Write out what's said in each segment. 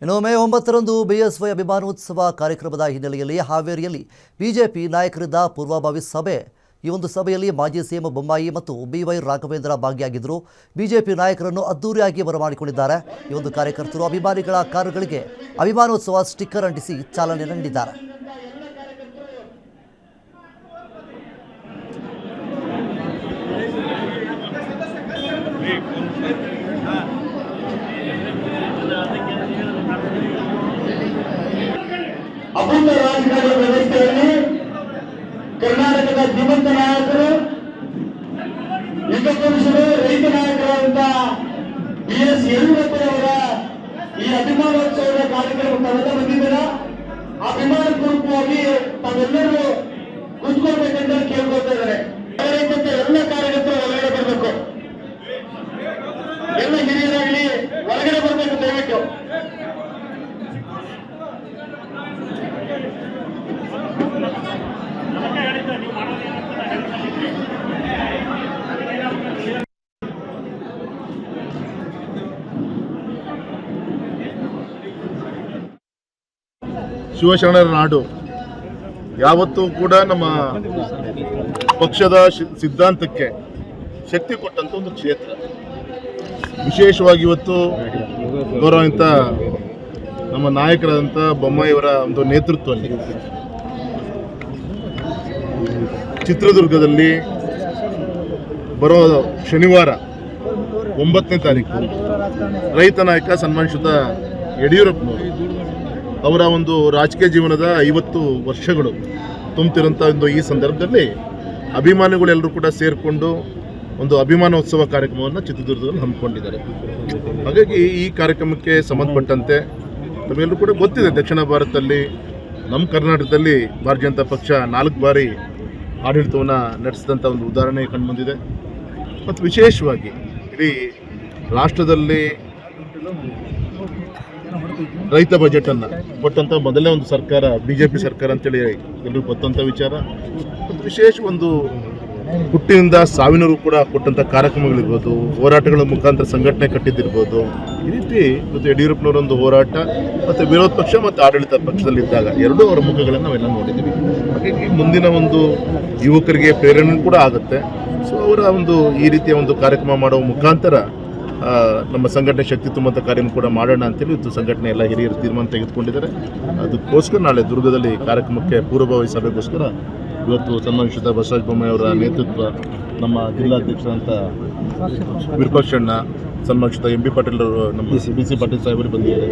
ಇನ್ನು ಮೇ 9ರಂದು ಬಿಎಸ್ವೈ ಅಭಿಮಾನೋತ್ಸವ ಕಾರ್ಯಕ್ರಮದ ಹಿನ್ನೆಲೆಯಲ್ಲಿ ಹಾವೇರಿಯಲ್ಲಿ ಬಿಜೆಪಿ ನಾಯಕರಿಂದ ಪೂರ್ವಭಾವಿ ಸಭೆ. ಈ ಒಂದು ಸಭೆಯಲ್ಲಿ ಮಾಜಿ ಸಿಎಂ ಬೊಮ್ಮಾಯಿ ಮತ್ತು ಬಿವೈ ರಾಘವೇಂದ್ರ ಭಾಗಿಯಾಗಿದ್ದರು. ಬಿಜೆಪಿ ನಾಯಕರನ್ನು ಅದ್ದೂರಿಯಾಗಿ ಬರಮಾಡಿಕೊಂಡಿದ್ದಾರೆ. ಈ ಒಂದು ಕಾರ್ಯಕರ್ತರು ಅಭಿಮಾನಿಗಳ ಕಾರುಗಳಿಗೆ ಅಭಿಮಾನೋತ್ಸವ ಸ್ಟಿಕ್ಕರ್ ಅಂಟಿಸಿ ಚಾಲನೆ ನೀಡಿದ್ದಾರೆ. ಅಭೂತ ರಾಜಕಾರಣ ವ್ಯವಸ್ಥೆಯಲ್ಲಿ ಕರ್ನಾಟಕದ ಧೀಮಂತ ನಾಯಕರು, ಯುಗ ಪುರುಷರು, ರೈತ ನಾಯಕರಾದಂತಹ ಬಿಎಸ್ ಯಡಿಯೂರಪ್ಪನವರ ಈ ಅಭಿಮಾನೋತ್ಸವದ ಕಾರ್ಯಕ್ರಮ ತಾವೆಲ್ಲ ಬಂದಿದ್ದೀರಾ. ಅಭಿಮಾನ ಪೂರ್ವಕವಾಗಿ ತಾವೆಲ್ಲರೂ ಕುತ್ಕೊಳ್ಬೇಕಂತ ಕೇಳ್ಕೊಳ್ತಾ ಇದ್ದಾರೆ. ಎಲ್ಲ ಕಾರ್ಯಕರ್ತರು ಒಳಗಡೆ ಬರಬೇಕು, ಎಲ್ಲ ಹಿರಿಯರಾಗಲಿ ಒಳಗಡೆ ಬರಬೇಕು ದಯವಿಟ್ಟು. ಶಿವಶರಣರ ನಾಡು ಯಾವತ್ತೂ ಕೂಡ ನಮ್ಮ ಪಕ್ಷದ ಸಿದ್ಧಾಂತಕ್ಕೆ ಶಕ್ತಿ ಕೊಟ್ಟಂತ ಒಂದು ಕ್ಷೇತ್ರ. ವಿಶೇಷವಾಗಿ ಇವತ್ತು ಗೌರವಾನ್ವಿತ ನಮ್ಮ ನಾಯಕರಾದಂಥ ಬೊಮ್ಮಾಯಿಯವರ ಒಂದು ನೇತೃತ್ವದಲ್ಲಿ ಚಿತ್ರದುರ್ಗದಲ್ಲಿ ಬರೋ ಶನಿವಾರ 9ನೇ ತಾರೀಕು ರೈತ ನಾಯಕ ಸನ್ಮಾನಿಸಿದ ಯಡಿಯೂರಪ್ಪನವರು ಅವರ ಒಂದು ರಾಜಕೀಯ ಜೀವನದ 50 ವರ್ಷಗಳು ತುಂಬುತ್ತಿರುವಂಥ ಒಂದು ಈ ಸಂದರ್ಭದಲ್ಲಿ ಅಭಿಮಾನಿಗಳೆಲ್ಲರೂ ಕೂಡ ಸೇರಿಕೊಂಡು ಒಂದು ಅಭಿಮಾನೋತ್ಸವ ಕಾರ್ಯಕ್ರಮವನ್ನು ಚಿತ್ರದುರ್ಗದಲ್ಲಿ ಹಮ್ಮಿಕೊಂಡಿದ್ದಾರೆ. ಹಾಗಾಗಿ ಈ ಕಾರ್ಯಕ್ರಮಕ್ಕೆ ಸಂಬಂಧಪಟ್ಟಂತೆ ನಮಗೆಲ್ಲರೂ ಕೂಡ ಗೊತ್ತಿದೆ, ದಕ್ಷಿಣ ಭಾರತದಲ್ಲಿ ನಮ್ಮ ಕರ್ನಾಟಕದಲ್ಲಿ ಭಾರತೀಯ ಜನತಾ ಪಕ್ಷ 4 ಬಾರಿ ಆಡಳಿತವನ್ನು ನಡೆಸಿದಂಥ ಒಂದು ಉದಾಹರಣೆ ಕಂಡುಬಂದಿದೆ. ಮತ್ತು ವಿಶೇಷವಾಗಿ ಇಡೀ ರಾಷ್ಟ್ರದಲ್ಲಿ ರೈತ ಬಜೆಟನ್ನು ಕೊಟ್ಟಂಥ ಮೊದಲನೇ ಒಂದು ಸರ್ಕಾರ ಬಿಜೆಪಿ ಸರ್ಕಾರ ಅಂತೇಳಿ ಎಲ್ಲರಿಗೂ ಗೊತ್ತಂಥ ವಿಚಾರ. ಮತ್ತು ವಿಶೇಷ ಒಂದು ಹುಟ್ಟಿನಿಂದ ಸಾವಿನವರೆಗೂ ಕೂಡ ಕೊಟ್ಟಂಥ ಕಾರ್ಯಕ್ರಮಗಳಿರ್ಬೋದು, ಹೋರಾಟಗಳ ಮುಖಾಂತರ ಸಂಘಟನೆ ಕಟ್ಟಿದ್ದಿರ್ಬೋದು. ಈ ರೀತಿ ಮತ್ತು ಯಡಿಯೂರಪ್ಪನವರ ಒಂದು ಹೋರಾಟ ಮತ್ತು ವಿರೋಧ ಪಕ್ಷ ಮತ್ತು ಆಡಳಿತ ಪಕ್ಷದಲ್ಲಿದ್ದಾಗ ಎರಡೂ ಅವರ ಮುಖಗಳನ್ನು ನಾವೆಲ್ಲ ನೋಡಿದ್ದೀವಿ. ಹಾಗಾಗಿ ಮುಂದಿನ ಒಂದು ಯುವಕರಿಗೆ ಪ್ರೇರಣೆ ಕೂಡ ಆಗುತ್ತೆ. ಸೊ ಅವರ ಒಂದು ಈ ರೀತಿಯ ಒಂದು ಕಾರ್ಯಕ್ರಮ ಮಾಡುವ ಮುಖಾಂತರ ನಮ್ಮ ಸಂಘಟನೆ ಶಕ್ತಿ ತುಂಬಂಥ ಕಾರ್ಯ ಕೂಡ ಮಾಡೋಣ ಅಂತೇಳಿ ಇವತ್ತು ಸಂಘಟನೆ ಎಲ್ಲ ಹಿರಿಯರು ತೀರ್ಮಾನ ತೆಗೆದುಕೊಂಡಿದ್ದಾರೆ. ಅದಕ್ಕೋಸ್ಕರ ನಾಳೆ ದುರ್ಗದಲ್ಲಿ ಕಾರ್ಯಕ್ರಮಕ್ಕೆ ಪೂರ್ವಭಾವಿ ಸಭೆಗೋಸ್ಕರ ಇವತ್ತು ಸನ್ಮಾನಿಸಿದ ಬಸವರಾಜ ಬೊಮ್ಮಾಯಿ ಅವರ ನೇತೃತ್ವ, ನಮ್ಮ ಜಿಲ್ಲಾಧ್ಯಕ್ಷರಂತ ವಿರೂಪಾಕ್ಷಣ್ಣ, ಸನ್ಮಾನಿಸಿದ ಎಂ ಬಿ ಪಾಟೀಲ್ ಅವರು, ನಮ್ಮ BC ಪಾಟೀಲ್ ಸಾಹೇಬರು ಬಂದಿದ್ದಾರೆ,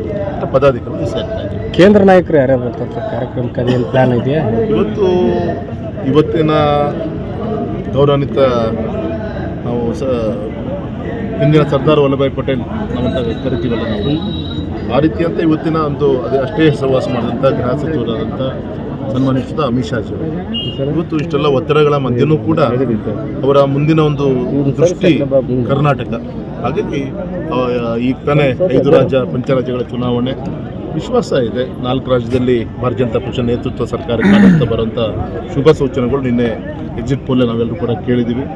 ಪದಾಧಿಕಾರಿಗಳು ಸೇರ್ತಾ ಇದ್ದಾರೆ. ಕೇಂದ್ರ ನಾಯಕರು ಯಾರ್ಯಾರು ಬರ್ತಾರೆ ಕಾರ್ಯಕ್ರಮಕ್ಕೆ? ಏನು ಪ್ಲಾನ್ ಇದೆಯಾ? ಇವತ್ತಿನ ಗೌರವಾನ್ವಿತ ನಾವು ಹಿಂದಿನ ಸರ್ದಾರ್ ವಲ್ಲಭಾಯ್ ಪಟೇಲ್ ನಾವಂತ ಕರಿತೀವಲ್ಲ ನಾವು, ಆ ರೀತಿಯಂತ ಇವತ್ತಿನ ಒಂದು ಅಷ್ಟೇ ಸಹವಾಸ ಮಾಡಿದಂಥ ಗೃಹ ಸಚಿವರಾದಂಥ ಸನ್ಮಾನಿಸಿದ ಅಮಿತ್ ಶಾ ಅವರು ಇವತ್ತು ಇಷ್ಟೆಲ್ಲ ಒತ್ತಡಗಳ ಮಧ್ಯನೂ ಕೂಡ ಅವರ ಮುಂದಿನ ಒಂದು ದೃಷ್ಟಿ ಕರ್ನಾಟಕ. ಹಾಗಾಗಿ ಈಗ ತಾನೇ 5 ರಾಜ್ಯ ಪಂಚರಾಜ್ಯಗಳ ಚುನಾವಣೆ ವಿಶ್ವಾಸ ಇದೆ. 4 ರಾಜ್ಯದಲ್ಲಿ ಭಾರತೀಯ ಜನತಾ ಪಕ್ಷ ನೇತೃತ್ವ ಸರ್ಕಾರಕ್ಕೆ ಬರುವಂಥ ಶುಭ ಸೂಚನೆಗಳು ನಿನ್ನೆ ಎಕ್ಸಿಟ್ ಪೋಲ್ ನಾವೆಲ್ಲರೂ ಕೂಡ ಕೇಳಿದ್ದೀವಿ.